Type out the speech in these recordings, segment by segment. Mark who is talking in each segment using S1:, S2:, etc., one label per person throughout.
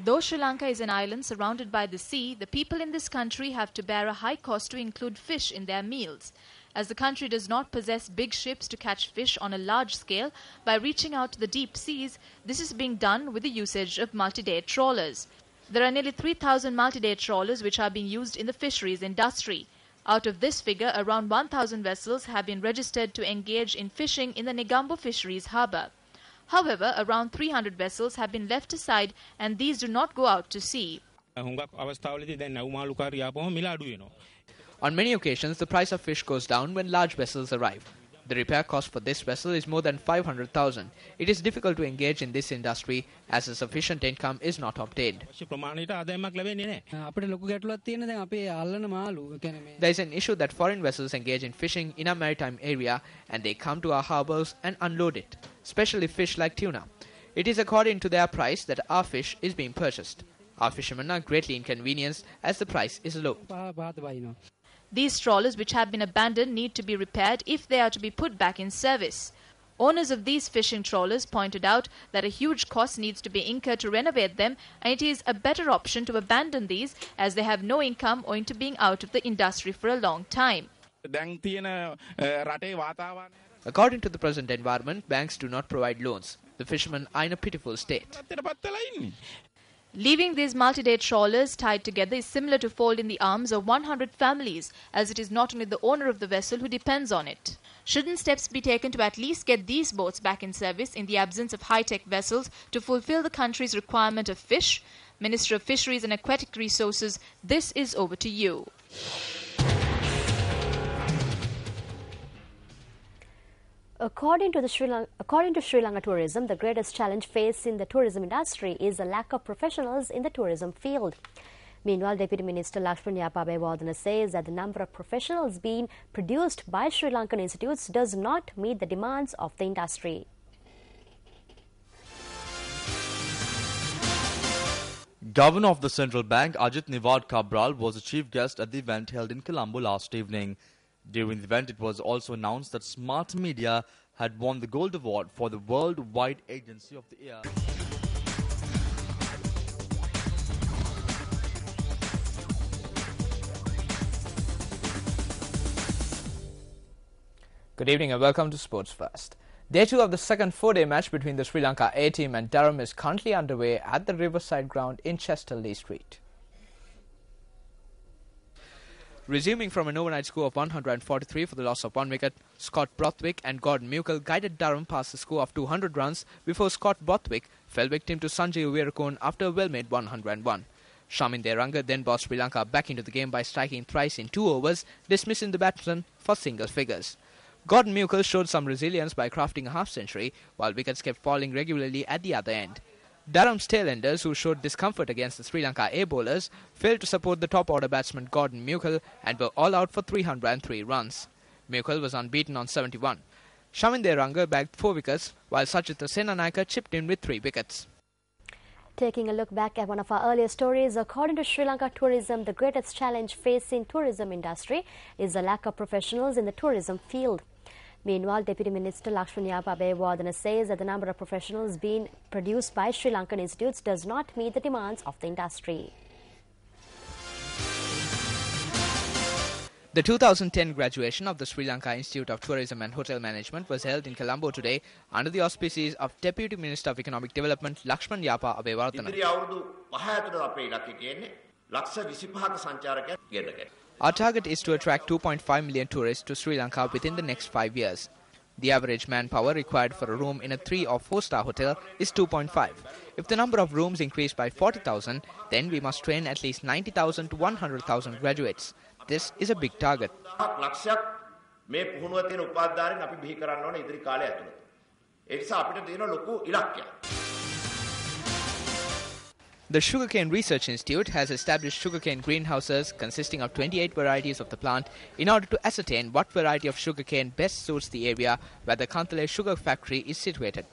S1: Though Sri Lanka is an island surrounded by the sea, the people in this country have to bear a high cost to include fish in their meals. As the country does not possess big ships to catch fish on a large scale, by reaching out to the deep seas, this is being done with the usage of multi-day trawlers. There are nearly 3,000 multi-day trawlers which are being used in the fisheries industry. Out of this figure, around 1,000 vessels have been registered to engage in fishing in the Negombo Fisheries Harbour. However, around 300 vessels have been left aside and these do not go out to sea.
S2: On many occasions, the price of fish goes down when large vessels arrive. The repair cost for this vessel is more than 500,000. It is difficult to engage in this industry as a sufficient income is not obtained. There is an issue that foreign vessels engage in fishing in our maritime area and they come to our harbours and unload it, especially fish like tuna. It is according to their price that our fish is being purchased. Our fishermen are greatly inconvenienced as the price is low.
S1: These trawlers which have been abandoned need to be repaired if they are to be put back in service. Owners of these fishing trawlers pointed out that a huge cost needs to be incurred to renovate them and it is a better option to abandon these as they have no income owing to being out of the industry for a long time.
S2: According to the present environment, banks do not provide loans. The fishermen are in a pitiful state.
S1: Leaving these multi-day trawlers tied together is similar to folding the arms of 100 families, as it is not only the owner of the vessel who depends on it. Shouldn't steps be taken to at least get these boats back in service in the absence of high-tech vessels to fulfill the country's requirement of fish? Minister of Fisheries and Aquatic Resources, this is over to you.
S3: According to Sri Lanka Tourism, the greatest challenge facing the tourism industry is the lack of professionals in the tourism field. Meanwhile, Deputy Minister Lakshman Abeyewardene says that the number of professionals being produced by Sri Lankan institutes does not meet the demands of the industry.
S4: Governor of the Central Bank, Ajit Nivard Cabral, was the chief guest at the event held in Colombo last evening. During the event, it was also announced that Smart Media had won the Gold Award for the Worldwide Agency of the Year.
S5: Good evening and welcome to Sports First. Day 2 of the second four-day match between the Sri Lanka A team and Durham is currently underway at the Riverside Ground in Chester Lee Street. Resuming from an overnight score of 143 for the loss of 1 wicket, Scott Borthwick and Gordon Mukel guided Durham past the score of 200 runs before Scott Borthwick fell victim to Sanjay Weerakoon after a well-made 101. Shamin Deranga then brought Sri Lanka back into the game by striking thrice in 2 overs, dismissing the batsman for single figures. Gordon Mukel showed some resilience by crafting a half-century, while wickets kept falling regularly at the other end. Durham's tail-enders, who showed discomfort against the Sri Lanka A bowlers, failed to support the top-order batsman Gordon Mukel and were all out for 303 runs. Mukel was unbeaten on 71. Shamin Deranga bagged 4 wickets, while Sachitra Senanayake chipped in with 3 wickets.
S3: Taking a look back at one of our earlier stories, according to Sri Lanka Tourism, the greatest challenge facing tourism industry is the lack of professionals in the tourism field. Meanwhile, Deputy Minister Lakshman Abeyewardene says that the number of professionals being produced by Sri Lankan institutes does not meet the demands of the industry.
S5: The 2010 graduation of the Sri Lanka Institute of Tourism and Hotel Management was held in Colombo today under the auspices of Deputy Minister of Economic Development Lakshman Abeyewardene. Our target is to attract 2.5 million tourists to Sri Lanka within the next 5 years. The average manpower required for a room in a 3- or 4-star hotel is 2.5. If the number of rooms increase by 40,000, then we must train at least 90,000 to 100,000 graduates. This is a big target. The Sugarcane Research Institute has established sugarcane greenhouses consisting of 28 varieties of the plant in order to ascertain what variety of sugarcane best suits the area where the Kantale sugar factory is situated.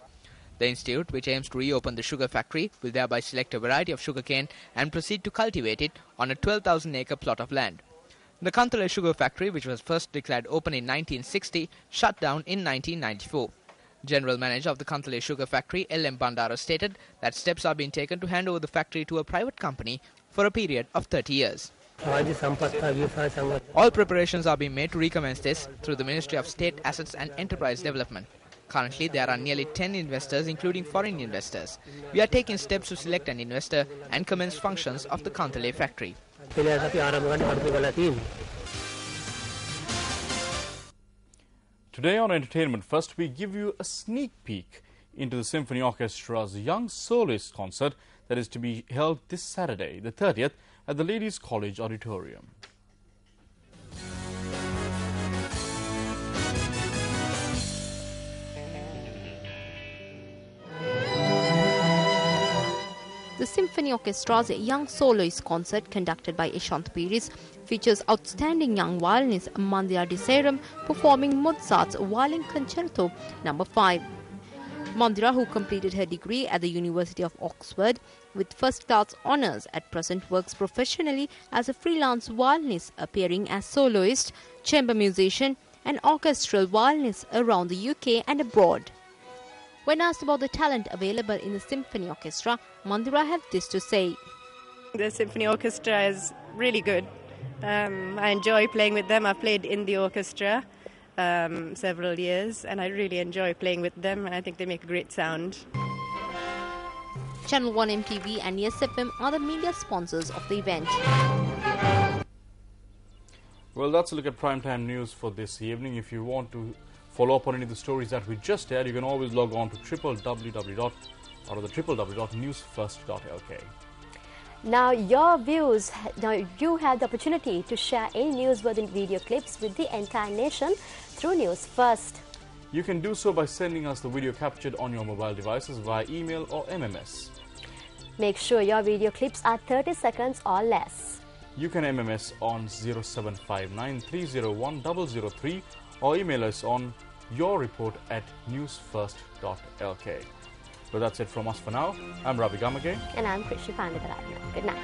S5: The institute, which aims to reopen the sugar factory, will thereby select a variety of sugarcane and proceed to cultivate it on a 12,000-acre plot of land. The Kantale sugar factory, which was first declared open in 1960, shut down in 1994. General Manager of the Kantale Sugar Factory, L.M. Bandara, stated that steps are being taken to hand over the factory to a private company for a period of 30 years. All preparations are being made to recommence this through the Ministry of State Assets and Enterprise Development. Currently, there are nearly 10 investors, including foreign investors. We are taking steps to select an investor and commence functions of the Kantale factory.
S6: Today on Entertainment First, we give you a sneak peek into the Symphony Orchestra's Young Soloist concert that is to be held this Saturday, the 30th, at the Ladies College Auditorium.
S7: The Symphony Orchestra's Young Soloist concert, conducted by Ishant Piris, features outstanding young violinist Mandira Deseram performing Mozart's Violin Concerto No. 5. Mandira, who completed her degree at the University of Oxford with first-class honours, at present works professionally as a freelance violinist, appearing as soloist, chamber musician and orchestral violinist around the UK and abroad. When asked about the talent available in the Symphony Orchestra, Mandira had this to say.
S8: The Symphony Orchestra is really good. I enjoy playing with them. I've played in the orchestra several years, and I really enjoy playing with them. I think they make a great sound.
S7: Channel 1 MTV and Yes FM are the media sponsors of the event.
S6: Well, that's a look at primetime news for this evening. If you want to follow up on any of the stories that we just aired, you can always log on to www.newsfirst.lk.
S3: Now your views, you have the opportunity to share any newsworthy video clips with the entire nation through News First.
S6: You can do so by sending us the video captured on your mobile devices via email or MMS.
S3: Make sure your video clips are 30 seconds or less.
S6: You can MMS on 0759301003 or email us on yourreport@newsfirst.lk. But that's it from us for now. I'm Ravi Gamage.
S3: And I'm Krishi Panditharatna. Good night.